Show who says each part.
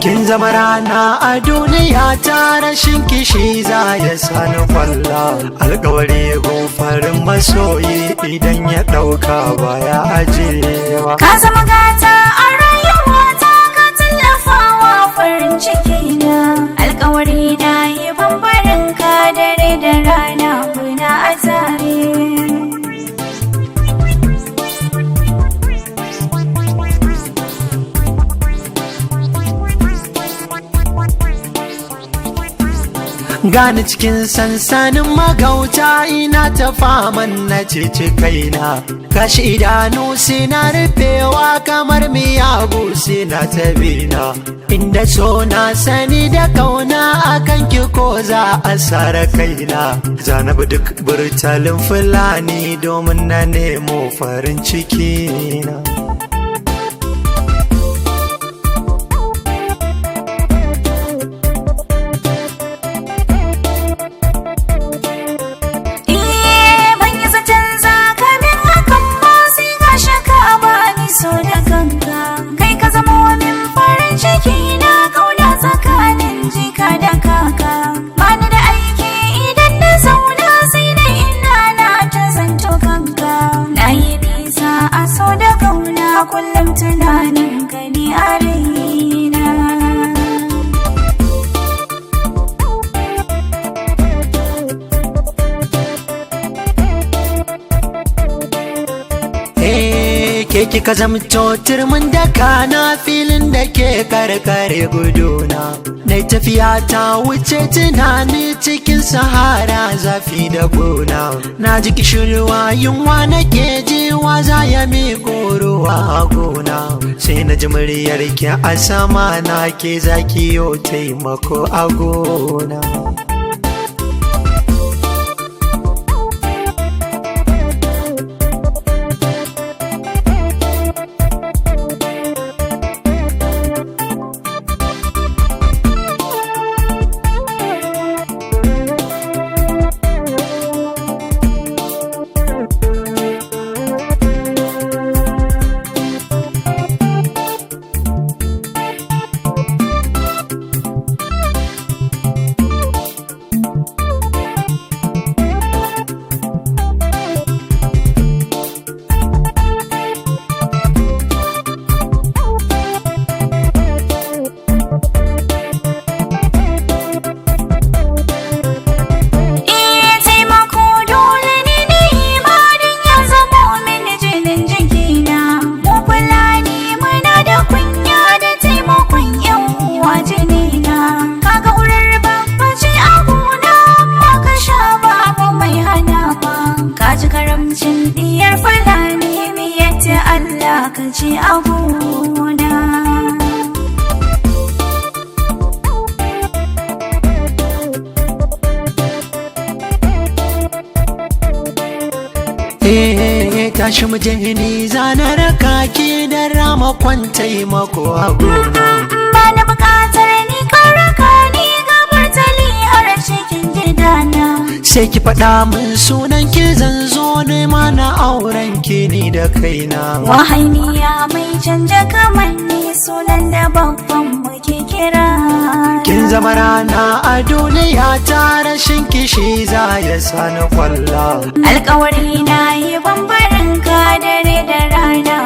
Speaker 1: Kin zama rana a duniya ta rashin kishi za ya sani kwalla. Alƙawari farin masoyi idan ya ɗauka baya ajiyewa.
Speaker 2: Ka zama gata a rayuwata, ka tallafawa farin ciki na. Alƙawari na yi bambarin ka dare da rana muna a tare.
Speaker 1: Gani cikin sansanin magauta ina ta faman na ceci kaina. Gashi idanu suna rufewa kamar miyagu suna ta bina. Inda so na sani da kauna akan ki ko za a sare kaina. Zanabi duk burtalin fulani domin na nemo farin ciki na.
Speaker 2: So da kanka kai ka zama min farin ciki na, kauna tsakanin jika da kaka. Bani da aiki idan na zauna sai dai ina na ta zanto kanka. Na yi nisa a so da kauna, kullum tunanin ka ne a raina.
Speaker 1: Ke kika zamto turmin daka na filin da ke karkare guduna. Na tafiya ta wuce tunani cikin sahara zafi da gona. Na ji kishirwa yunwa nake jiwa za ya miƙo ruwa a gona. Sai na ji muryar ki a sama na, ke zaki yo taimako a gona.
Speaker 2: Diyar fulani miyata Allah ka ci abuna.
Speaker 1: Tashi mu je ni zana raka ki da ramakon taimako a gona.
Speaker 2: Ba na bukatar ni ka raka ni ga burtali har cikin gidana.
Speaker 1: Sai ki faɗa min sunan ki zan zo nema na auren ki ni da kaina.
Speaker 2: Wahainiya mai canja kamanni sunan da babban muke kira.
Speaker 1: Kin zama rana a duniya ta rashin kishi za ya sani kwalla.
Speaker 2: Alƙawari na yi bambarin ka dare da rana.